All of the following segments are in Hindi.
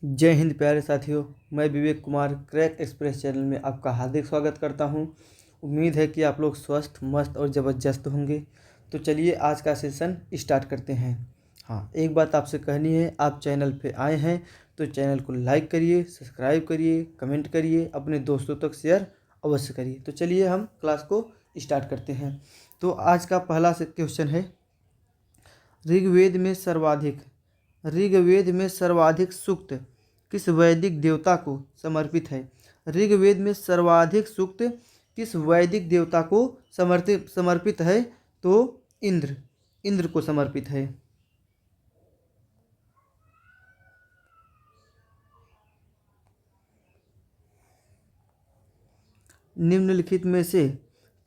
जय हिंद प्यारे साथियों। मैं Vivek Kumar crack express channel में आपका हार्दिक स्वागत करता हूं। उम्मीद है कि आप लोग स्वस्थ मस्त और ज़बरदस्त होंगे। तो चलिए आज का सेशन स्टार्ट करते हैं। हाँ, एक बात आपसे कहनी है, आप चैनल पे आए हैं तो चैनल को लाइक करिए, सब्सक्राइब करिए, कमेंट करिए, अपने दोस्तों तक शेयर अवश्य करिए। तो चलिए हम क्लास को स्टार्ट करते हैं। तो आज का पहला क्वेश्चन है, ऋग्वेद में सर्वाधिक सूक्त किस वैदिक देवता को समर्पित है? ऋग्वेद में सर्वाधिक सूक्त किस वैदिक देवता को समर्पित है? तो इंद्र को समर्पित है। निम्नलिखित में से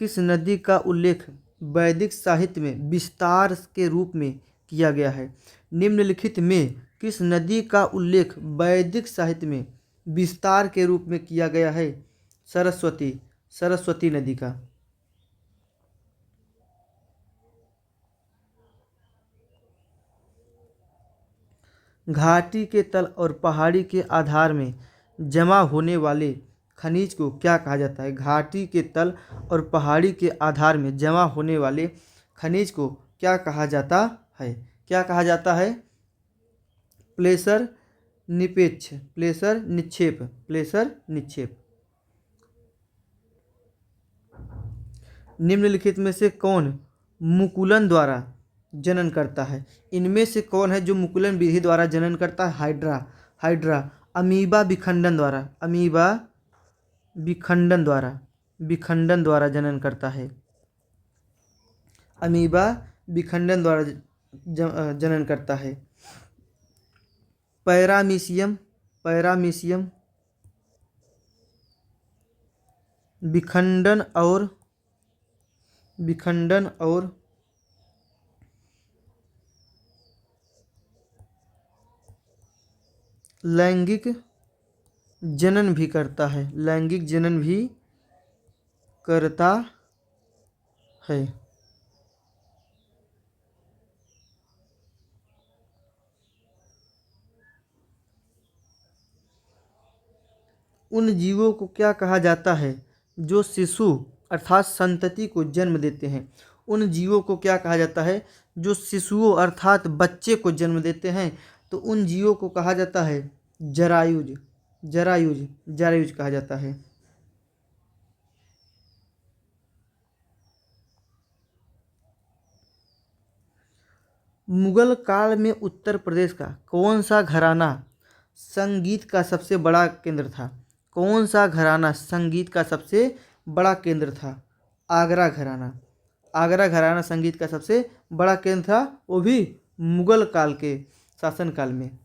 किस नदी का उल्लेख वैदिक साहित्य में विस्तार के रूप में किया गया है? निम्नलिखित में किस नदी का उल्लेख वैदिक साहित्य में विस्तार के रूप में किया गया है? सरस्वती नदी का। घाटी के तल और पहाड़ी के आधार में जमा होने वाले खनिज को क्या कहा जाता है? घाटी के तल और पहाड़ी के आधार में जमा होने वाले खनिज को क्या कहा जाता है? क्या कहा जाता है? प्लेसर निक्षेप। निम्नलिखित में से कौन मुकुलन द्वारा जनन करता है? इनमें से कौन है जो मुकुलन विधि द्वारा जनन करता है? हाइड्रा अमीबा विखंडन द्वारा जनन करता है। अमीबा विखंडन द्वारा जनन करता है। पैरामीशियम विखंडन और लैंगिक जनन भी करता है। उन जीवों को क्या कहा जाता है जो शिशु अर्थात संतति को जन्म देते हैं? उन जीवों को क्या कहा जाता है जो शिशुओं अर्थात बच्चे को जन्म देते हैं? तो उन जीवों को कहा जाता है जरायुज कहा जाता है। मुगल काल में उत्तर प्रदेश का कौन सा घराना संगीत का सबसे बड़ा केंद्र था? कौन सा घराना संगीत का सबसे बड़ा केंद्र था? आगरा घराना संगीत का सबसे बड़ा केंद्र था, वो भी मुगल काल के शासनकाल में।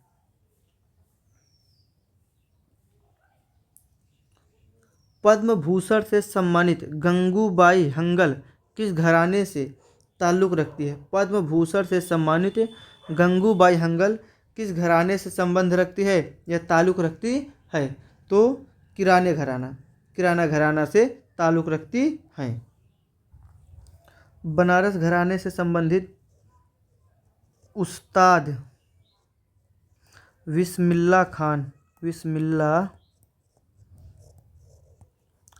पद्म भूषण से सम्मानित गंगूबाई हंगल किस घराने से ताल्लुक़ रखती है? पद्म भूषण से सम्मानित गंगूबाई हंगल किस घराने से संबंध रखती है या ताल्लुक़ रखती है? तो किराना घराना से ताल्लुक़ रखती है। बनारस घराने से संबंधित उस्ताद बिस्मिल्लाह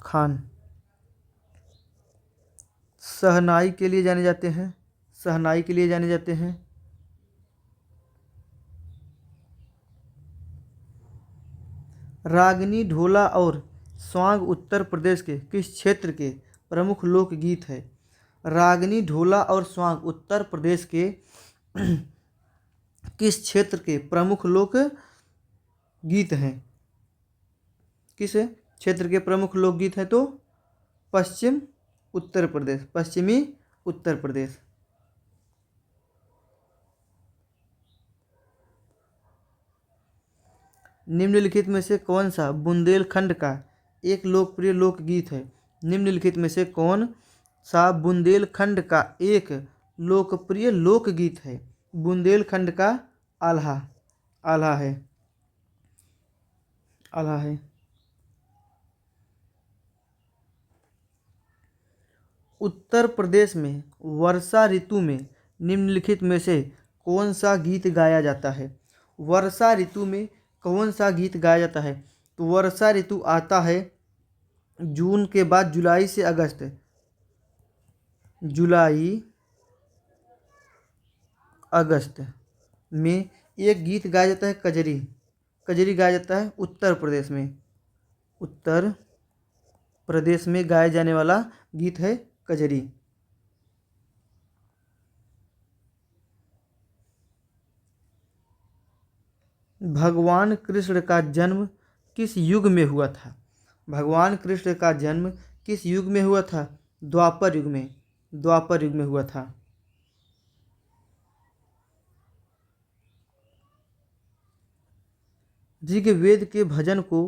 खान शहनाई के लिए जाने जाते हैं। रागनी ढोला और स्वांग उत्तर प्रदेश के किस क्षेत्र के प्रमुख लोकगीत है? रागनी ढोला और स्वांग उत्तर प्रदेश के किस क्षेत्र के प्रमुख लोकगीत हैं? किस क्षेत्र के प्रमुख लोकगीत हैं? तो पश्चिमी उत्तर प्रदेश। निम्नलिखित में से कौन सा बुंदेलखंड का एक लोकप्रिय लोकगीत है? निम्नलिखित में से कौन सा बुंदेलखंड का एक लोकप्रिय लोकगीत है? बुंदेलखंड का आल्हा है। उत्तर प्रदेश में वर्षा ऋतु में निम्नलिखित में से कौन सा गीत गाया जाता है? वर्षा ऋतु में कौन सा गीत गाया जाता है? तो वर्षा ऋतु आता है जून के बाद, जुलाई से अगस्त, जुलाई अगस्त में एक गीत गाया जाता है कजरी। कजरी गाया जाता है उत्तर प्रदेश में। उत्तर प्रदेश में गाए जाने वाला गीत है कजरी। भगवान कृष्ण का जन्म किस युग में हुआ था? भगवान कृष्ण का जन्म किस युग में हुआ था? द्वापर युग में। द्वापर युग में हुआ था। ऋग्वेद के भजन को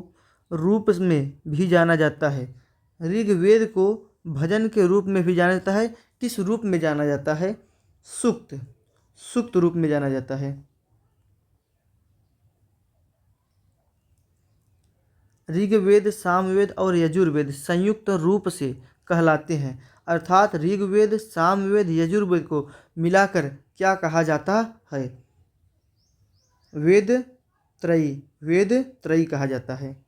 रूप में भी जाना जाता है। ऋग्वेद को भजन के रूप में भी जाना जाता है। किस रूप में जाना जाता है? सूक्त। सूक्त रूप में जाना जाता है। ऋग्वेद, सामवेद और यजुर्वेद संयुक्त रूप से कहलाते हैं, अर्थात ऋग्वेद, सामवेद, यजुर्वेद को मिलाकर क्या कहा जाता है? वेद त्रयी। वेद त्रयी कहा जाता है।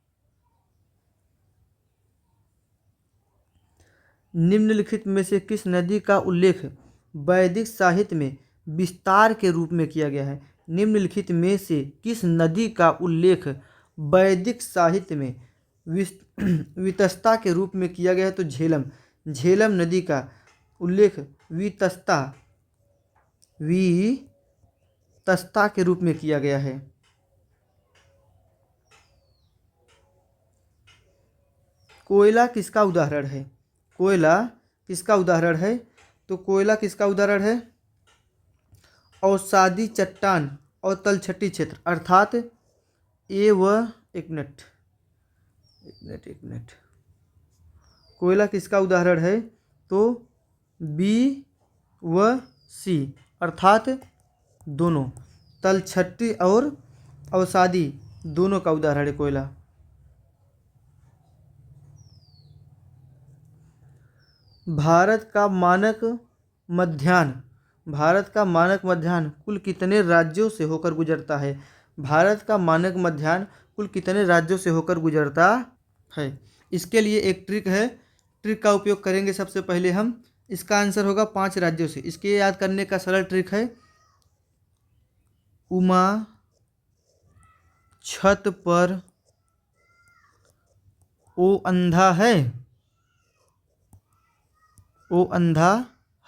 निम्नलिखित में से किस नदी का उल्लेख वैदिक साहित्य में विस्तार के रूप में किया गया है? निम्नलिखित में से किस नदी का उल्लेख वैदिक साहित्य में वितस्ता के रूप में किया गया है? तो झेलम। झेलम नदी का उल्लेख वितस्ता के रूप में किया गया है। कोयला किसका उदाहरण है? कोयला किसका उदाहरण है? तो कोयला किसका उदाहरण है? अवसादी चट्टान और तलछटी क्षेत्र, अर्थात एक मिनट। कोयला किसका उदाहरण है? तो बी व सी, अर्थात दोनों, तलछटी और अवसादी दोनों का उदाहरण है कोयला। भारत का मानक मध्याह्न कुल कितने राज्यों से होकर गुजरता है? भारत का मानक मध्याह्न कुल कितने राज्यों से होकर गुजरता है? इसके लिए एक ट्रिक है, ट्रिक का उपयोग करेंगे सबसे पहले हम। इसका आंसर होगा 5 राज्यों से। इसके याद करने का सरल ट्रिक है, उमा छत पर ओ अंधा है, ओ अंधा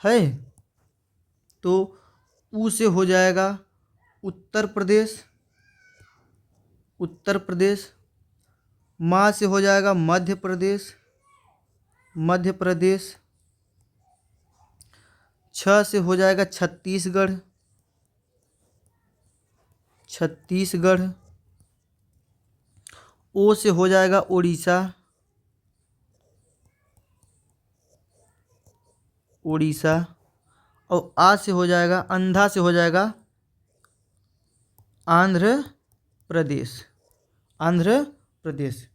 है, तो ऊ से हो जाएगा उत्तर प्रदेश। उत्तर प्रदेश। माँ से हो जाएगा मध्य प्रदेश। मध्य प्रदेश। छ से हो जाएगा छत्तीसगढ़। छत्तीसगढ़। ओ से हो जाएगा उड़ीसा। उड़ीसा। और आ से हो जाएगा, अंधा से हो जाएगा आंध्र प्रदेश। आंध्र प्रदेश।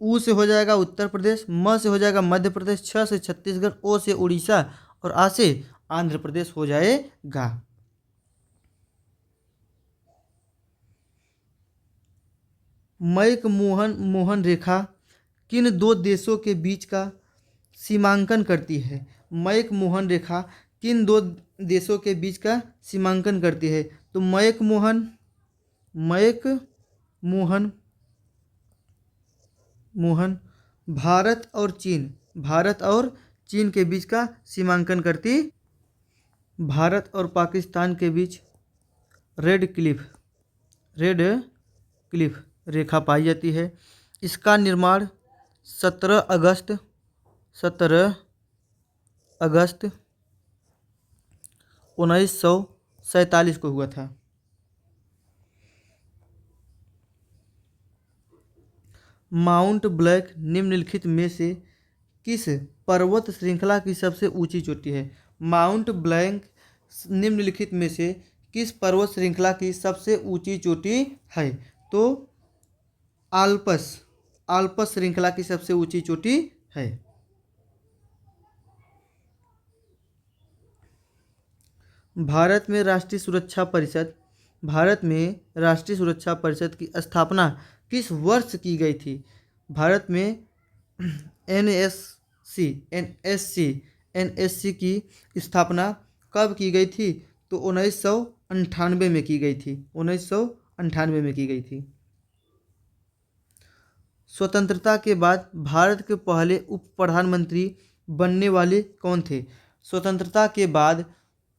ऊ से हो जाएगा उत्तर प्रदेश। म से हो जाएगा मध्य प्रदेश। छ से छत्तीसगढ़। ओ से उड़ीसा और आ से आंध्र प्रदेश हो जाएगा। मैक-मोहन रेखा किन 2 देशों के बीच का सीमांकन करती है? मैक-मोहन रेखा किन 2 देशों के बीच का सीमांकन करती है? तो मैक-मोहन भारत और चीन के बीच का सीमांकन करती। भारत और पाकिस्तान के बीच रेड क्लिफ रेखा पाई जाती है। इसका निर्माण 17 अगस्त 1947 को हुआ था। माउंट ब्लैंक निम्नलिखित में से किस पर्वत श्रृंखला की सबसे ऊंची चोटी है? माउंट ब्लैंक निम्नलिखित में से किस पर्वत श्रृंखला की सबसे ऊंची चोटी है? तो आल्पस श्रृंखला की सबसे ऊंची चोटी है। भारत में राष्ट्रीय सुरक्षा परिषद भारत में राष्ट्रीय सुरक्षा परिषद की स्थापना किस वर्ष की गई थी? भारत में एनएससी एनएससी एनएससी की स्थापना कब की गई थी? तो 1998 में की गई थी। 1998 में की गई थी। स्वतंत्रता के बाद भारत के पहले उप प्रधानमंत्री बनने वाले कौन थे? स्वतंत्रता के बाद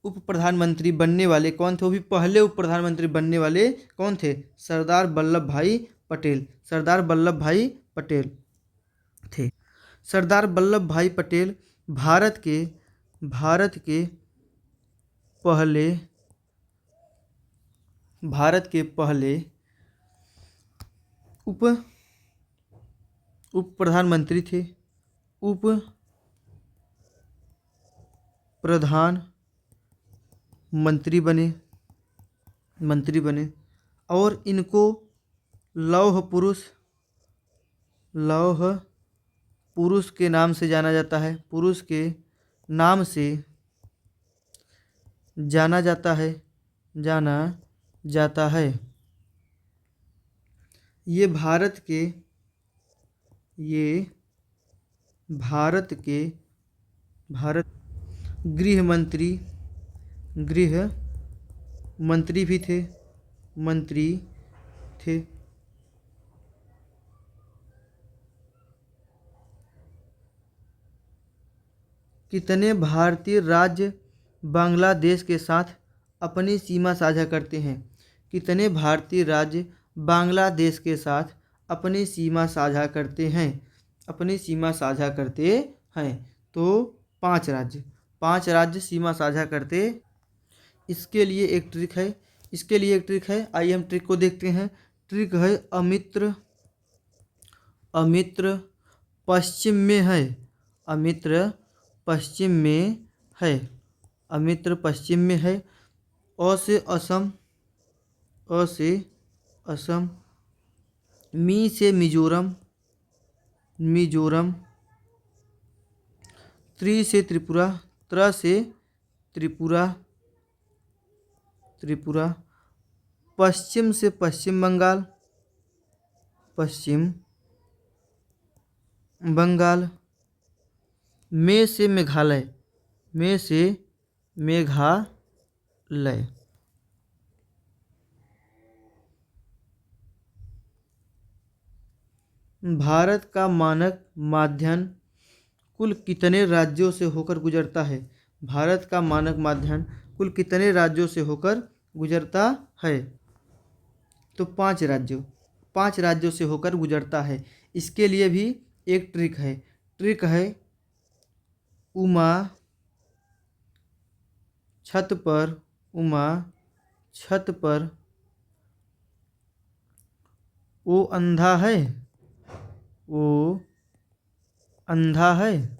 उप प्रधानमंत्री बनने वाले कौन थे? वो भी पहले उप प्रधानमंत्री बनने वाले कौन थे? सरदार वल्लभ भाई पटेल। सरदार वल्लभ भाई पटेल थे। सरदार वल्लभ भाई पटेल भारत के पहले उप उप प्रधानमंत्री थे। उप प्रधानमंत्री बने और इनको लौह पुरुष के नाम से जाना जाता है। पुरुष के नाम से जाना जाता है। ये भारत गृह मंत्री भी थे। कितने भारतीय राज्य बांग्लादेश के साथ अपनी सीमा साझा करते हैं? कितने भारतीय राज्य बांग्लादेश के साथ अपनी सीमा साझा करते हैं? तो 5 राज्य सीमा साझा करते। इसके लिए एक ट्रिक है। आइए हम ट्रिक को देखते हैं। ट्रिक है अमित्र पश्चिम में है। अमित्र पश्चिम में है। अ से असम, मी से मिजोरम, त्रि से त्रिपुरा, त्र से त्रिपुरा, पश्चिम से पश्चिम बंगाल, में से मेघालय, भारत का मानक माध्यम कुल कितने राज्यों से होकर गुजरता है? भारत का मानक माध्यम कुल कितने राज्यों से होकर गुजरता है? तो 5 राज्यों से होकर गुजरता है। इसके लिए भी एक ट्रिक है। उमा छत पर वो अंधा है।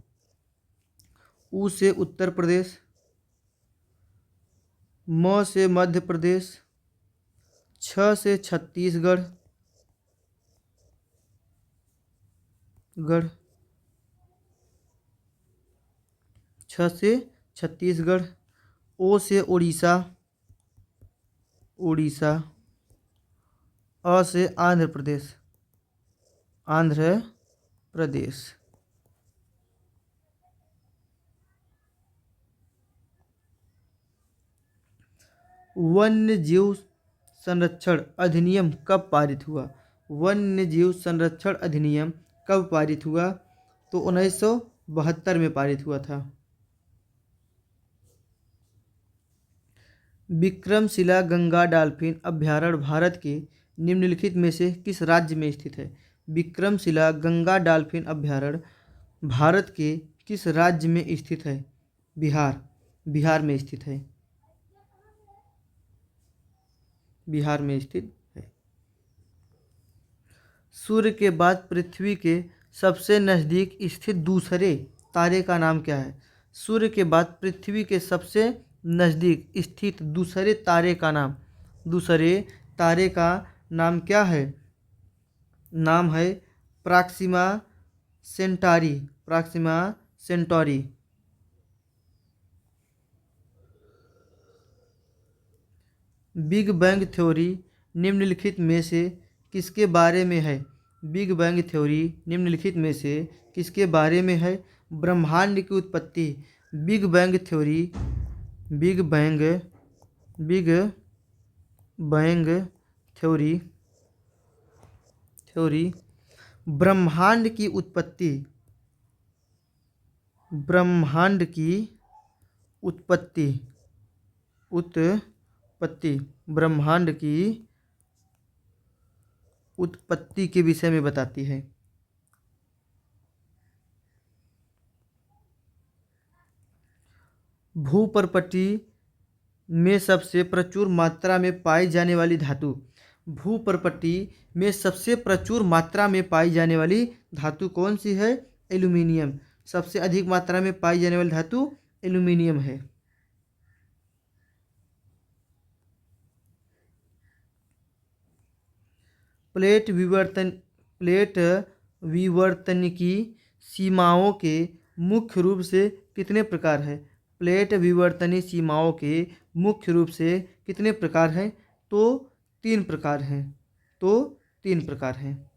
ऊ से उत्तर प्रदेश, म से मध्य प्रदेश, छ से छत्तीसगढ़, ओ से उड़ीसा, अ से आंध्र प्रदेश। वन्य जीव संरक्षण अधिनियम कब पारित हुआ? वन्य जीव संरक्षण अधिनियम कब पारित हुआ? तो 1972 में पारित हुआ था। विक्रमशिला गंगा डॉल्फिन अभयारण्य भारत के निम्नलिखित में से किस राज्य में स्थित है? विक्रमशिला गंगा डॉल्फिन अभयारण्य भारत के किस राज्य में स्थित है? बिहार में स्थित है। सूर्य के बाद पृथ्वी के सबसे नज़दीक स्थित दूसरे तारे का नाम क्या है? सूर्य के बाद पृथ्वी के सबसे नज़दीक स्थित दूसरे तारे का नाम क्या है? नाम है प्रॉक्सिमा सेंटारी। बिग बैंग थ्योरी निम्नलिखित में से किसके बारे में है? बिग बैंग थ्योरी निम्नलिखित में से किसके बारे में है? ब्रह्मांड की उत्पत्ति। Big bang theory big bang big bang theory theory ब्रह्मांड की उत्पत्ति ब्रह्मांड की उत्पत्ति उत्पत्ति ब्रह्मांड की उत्पत्ति के विषय में बताती है। भूपर्पटी में सबसे प्रचुर मात्रा में पाई जाने वाली धातु। भूपर्पटी में सबसे प्रचुर मात्रा में पाई जाने वाली धातु कौन सी है? एल्यूमिनियम। सबसे अधिक मात्रा में पाई जाने वाली धातु एल्यूमिनियम है। प्लेट विवर्तन की सीमाओं के मुख्य रूप से कितने प्रकार है? प्लेट विवर्तनी सीमाओं के मुख्य रूप से कितने प्रकार हैं? तो 3 प्रकार हैं।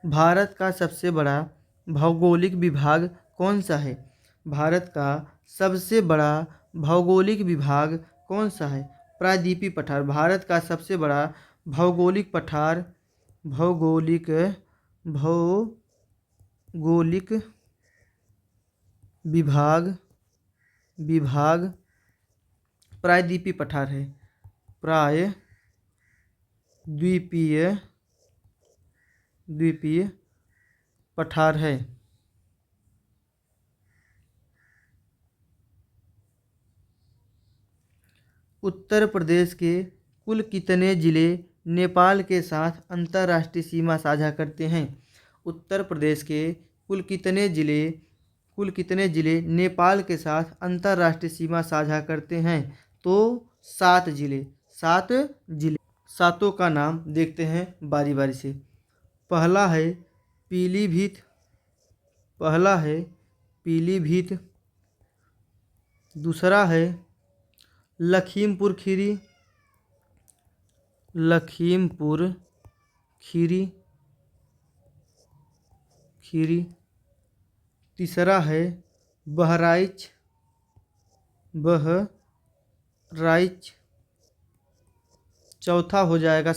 भारत का सबसे बड़ा भौगोलिक विभाग कौन सा है? भारत का सबसे बड़ा भौगोलिक विभाग कौन सा है? प्रायद्वीपीय पठार। भारत का सबसे बड़ा भौगोलिक पठार भौगोलिक विभाग प्रायद्वीपीय पठार है। द्वीपीय पठार है। उत्तर प्रदेश के कुल कितने जिले नेपाल के साथ अंतर्राष्ट्रीय सीमा साझा करते हैं? उत्तर प्रदेश के कुल कितने जिले नेपाल के साथ अंतर्राष्ट्रीय सीमा साझा करते हैं? तो 7 जिले। सातों का नाम देखते हैं बारी बारी से। पहला है पीलीभीत। दूसरा है लखीमपुर खीरी। तीसरा है बहराइच। चौथा हो जाएगा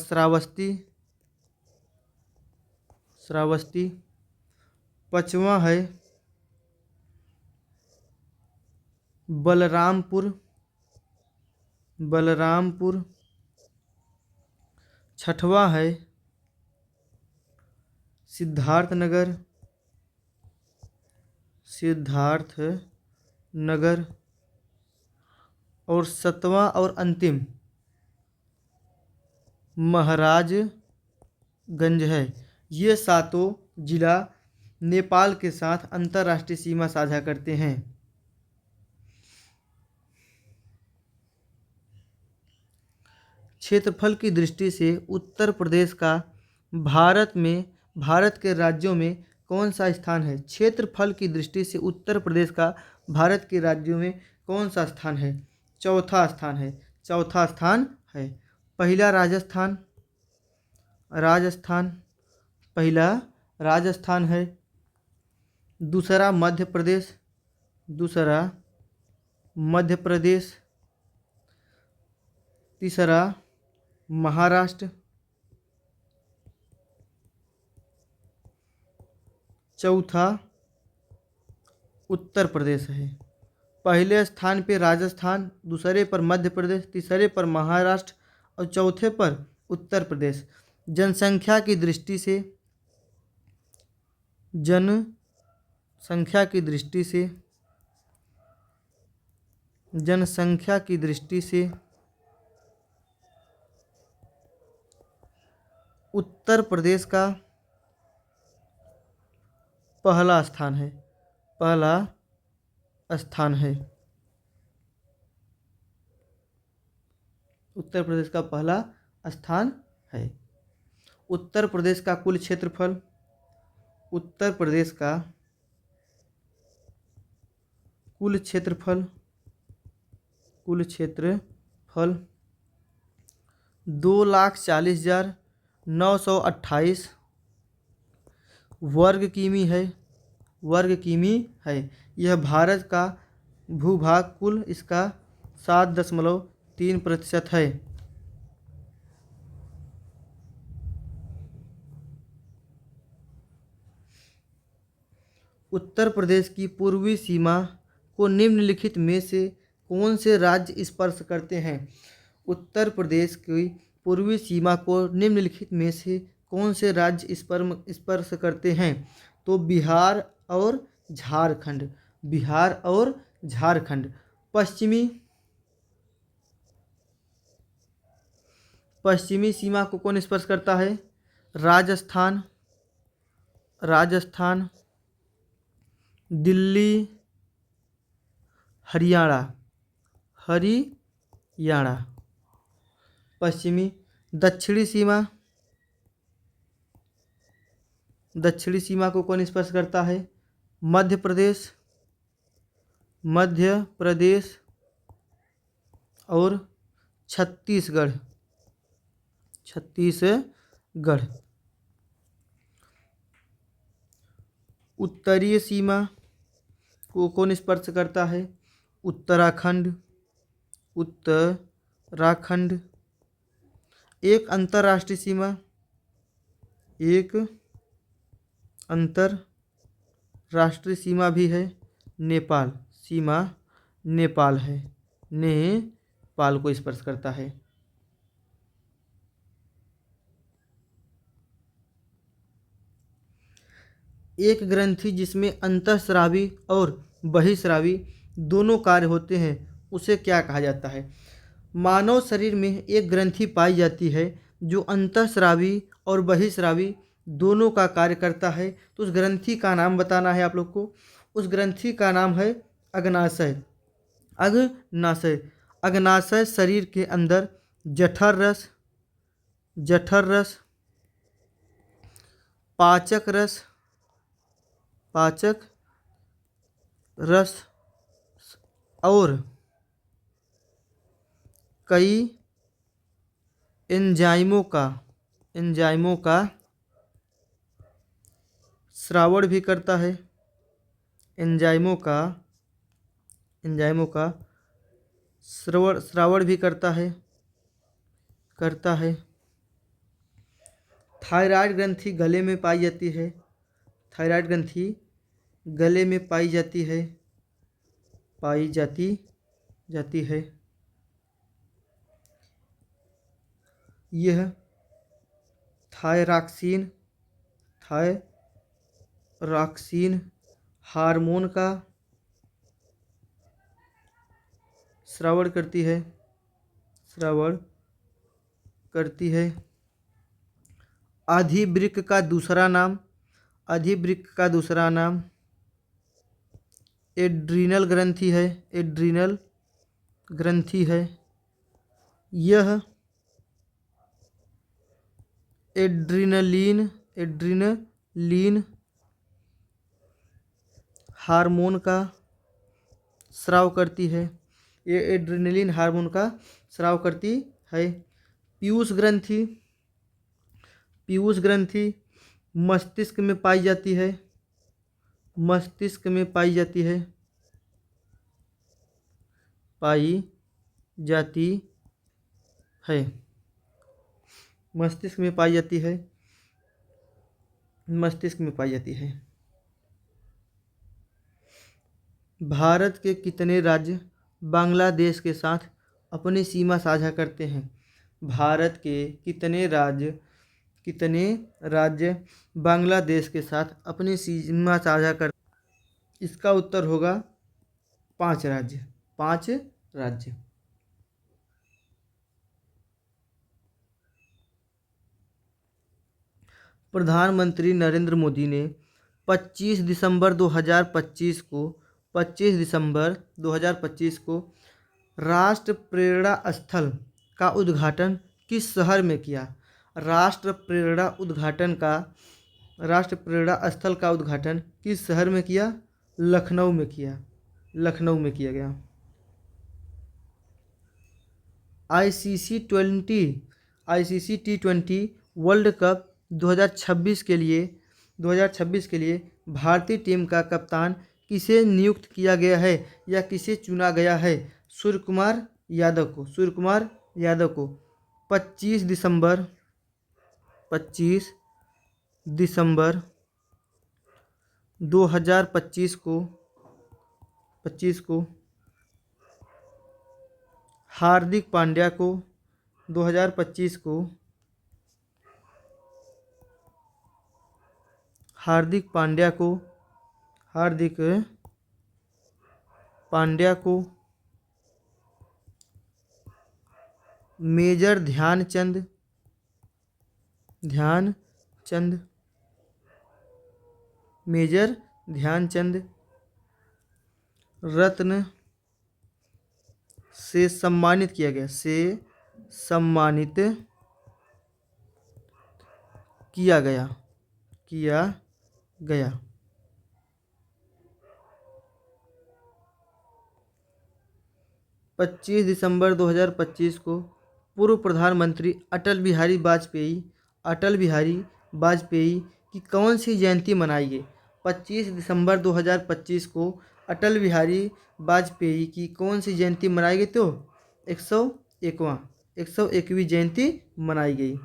श्रावस्ती। पांचवा है बलरामपुर। छठवा है सिद्धार्थनगर। और 7वां और अंतिम महाराजगंज है। ये सातों जिला नेपाल के साथ अंतर्राष्ट्रीय सीमा साझा करते हैं। क्षेत्रफल की दृष्टि से उत्तर प्रदेश का भारत के राज्यों में कौन सा स्थान है? क्षेत्रफल की दृष्टि से उत्तर प्रदेश का भारत के राज्यों में कौन सा स्थान है? चौथा स्थान है। पहला राजस्थान है। दूसरा मध्य प्रदेश। तीसरा महाराष्ट्र। चौथा उत्तर प्रदेश है। पहले स्थान पे राजस्थान, दूसरे पर मध्य प्रदेश, तीसरे पर महाराष्ट्र और चौथे पर उत्तर प्रदेश। जनसंख्या की दृष्टि से उत्तर प्रदेश का पहला स्थान है। उत्तर प्रदेश का पहला स्थान है। उत्तर प्रदेश का कुल क्षेत्रफल। उत्तर प्रदेश का कुल क्षेत्रफल 2,40,928 वर्ग किमी है। यह भारत का भूभाग कुल इसका 7.3% है। उत्तर प्रदेश की पूर्वी सीमा को निम्नलिखित में से कौन से राज्य स्पर्श करते हैं? उत्तर प्रदेश की पूर्वी सीमा को निम्नलिखित में से कौन से राज्य स्पर्श करते हैं? तो बिहार और झारखंड। पश्चिमी सीमा को कौन स्पर्श करता है? राजस्थान, दिल्ली, हरियाणा। पश्चिमी। दक्षिणी सीमा को कौन स्पर्श करता है? मध्य प्रदेश और छत्तीसगढ़। उत्तरीय सीमा को कौन स्पर्श करता है? उत्तराखंड। एक अंतर्राष्ट्रीय सीमा भी है, नेपाल है। नेपाल को स्पर्श करता है। एक ग्रंथि जिसमें अंतःस्रावी और बहिःस्रावी दोनों कार्य होते हैं उसे क्या कहा जाता है? मानव शरीर में एक ग्रंथि पाई जाती है जो अंतःस्रावी और बहिःस्रावी दोनों का कार्य करता है। तो उस ग्रंथि का नाम बताना है आप लोग को। उस ग्रंथि का नाम है अग्नाशय। अग्नाशय शरीर के अंदर जठर रस, पाचक रस और कई एंजाइमों का श्रावण भी करता है। एंजाइमों का श्रावण भी करता है। थायराइड ग्रंथि गले में पाई जाती है। यह थायरॉक्सिन हार्मोन का श्रावण करती है। अधिवृक्क का दूसरा नाम एड्रीनल ग्रंथि है। यह एड्रीनलीन हार्मोन का स्राव करती है। ये एड्रेनलिन हार्मोन का स्राव करती है। पीयूष ग्रंथि मस्तिष्क में पाई जाती है। मस्तिष्क में पाई जाती है। भारत के कितने राज्य बांग्लादेश के साथ अपनी सीमा साझा करते हैं? भारत के कितने राज्य बांग्लादेश के साथ अपनी सीमा साझा करते हैं? इसका उत्तर होगा 5 राज्य। प्रधानमंत्री नरेंद्र मोदी ने 25 दिसंबर 2025 को राष्ट्र प्रेरणा स्थल का उद्घाटन किस शहर में किया? राष्ट्र प्रेरणा स्थल का उद्घाटन किस शहर में किया? लखनऊ में किया। लखनऊ में किया गया। आईसीसी T20 वर्ल्ड कप 2026 के लिए भारतीय टीम का कप्तान किसे नियुक्त किया गया है या किसे चुना गया है? सूर्य कुमार यादव को 25 दिसंबर 2025 को हार्दिक पांड्या को 2025 को हार्दिक पांड्या को मेजर ध्यानचंद रत्न से सम्मानित किया गया। 25 दिसंबर 2025 को पूर्व प्रधानमंत्री अटल बिहारी वाजपेयी की कौन सी जयंती मनाई गई? 25 दिसंबर 2025 को अटल बिहारी वाजपेयी की कौन सी जयंती मनाई गई? तो 101वीं जयंती मनाई गई।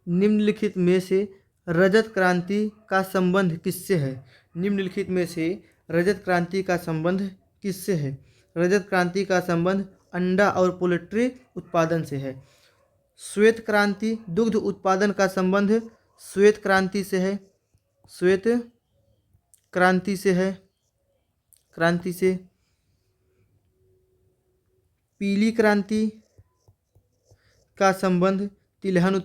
निम्नलिखित में से रजत क्रांति का संबंध किससे है? रजत क्रांति का संबंध अंडा और पोल्ट्री उत्पादन से है। श्वेत क्रांति दुग्ध उत्पादन का संबंध श्वेत क्रांति से। पीली क्रांति का संबंध तिलहन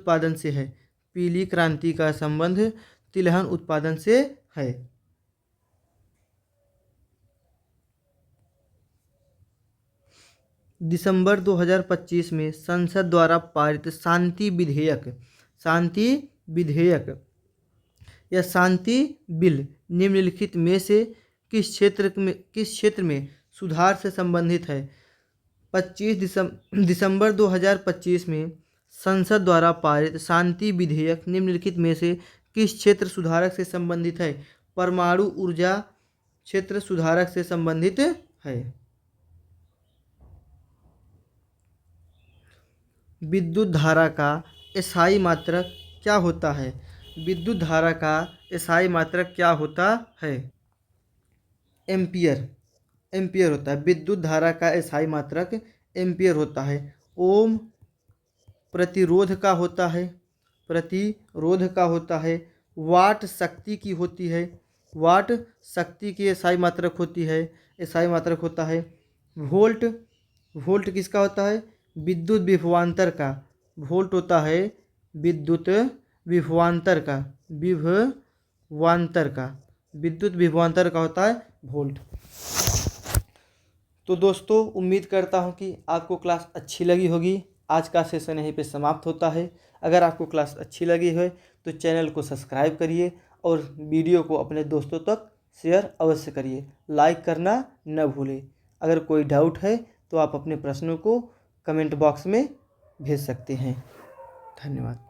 उत्पादन से है। दिसंबर 2025 में संसद द्वारा पारित शांति बिल निम्नलिखित में से किस क्षेत्र में सुधार से संबंधित है? 25 दिसंबर 2025 में संसद द्वारा पारित शांति विधेयक निम्नलिखित में से किस क्षेत्र सुधारक से संबंधित है? परमाणु ऊर्जा क्षेत्र सुधारक से संबंधित है। विद्युत धारा का SI मात्रक क्या होता है? एम्पियर होता है। विद्युत धारा का SI मात्रक एम्पियर होता है। ओम प्रतिरोध का होता है। वाट शक्ति की होती है। वाट शक्ति की SI मात्रक होता है। वोल्ट किसका होता है? विद्युत विभवांतर का। वोल्ट होता है विद्युत विभवांतर का होता है वोल्ट। तो दोस्तों उम्मीद करता हूँ कि आपको क्लास अच्छी लगी होगी। आज का सेशन यहीं पे समाप्त होता है। अगर आपको क्लास अच्छी लगी है तो चैनल को सब्सक्राइब करिए और वीडियो को अपने दोस्तों तक शेयर अवश्य करिए। लाइक करना न भूलें। अगर कोई डाउट है तो आप अपने प्रश्नों को कमेंट बॉक्स में भेज सकते हैं। धन्यवाद।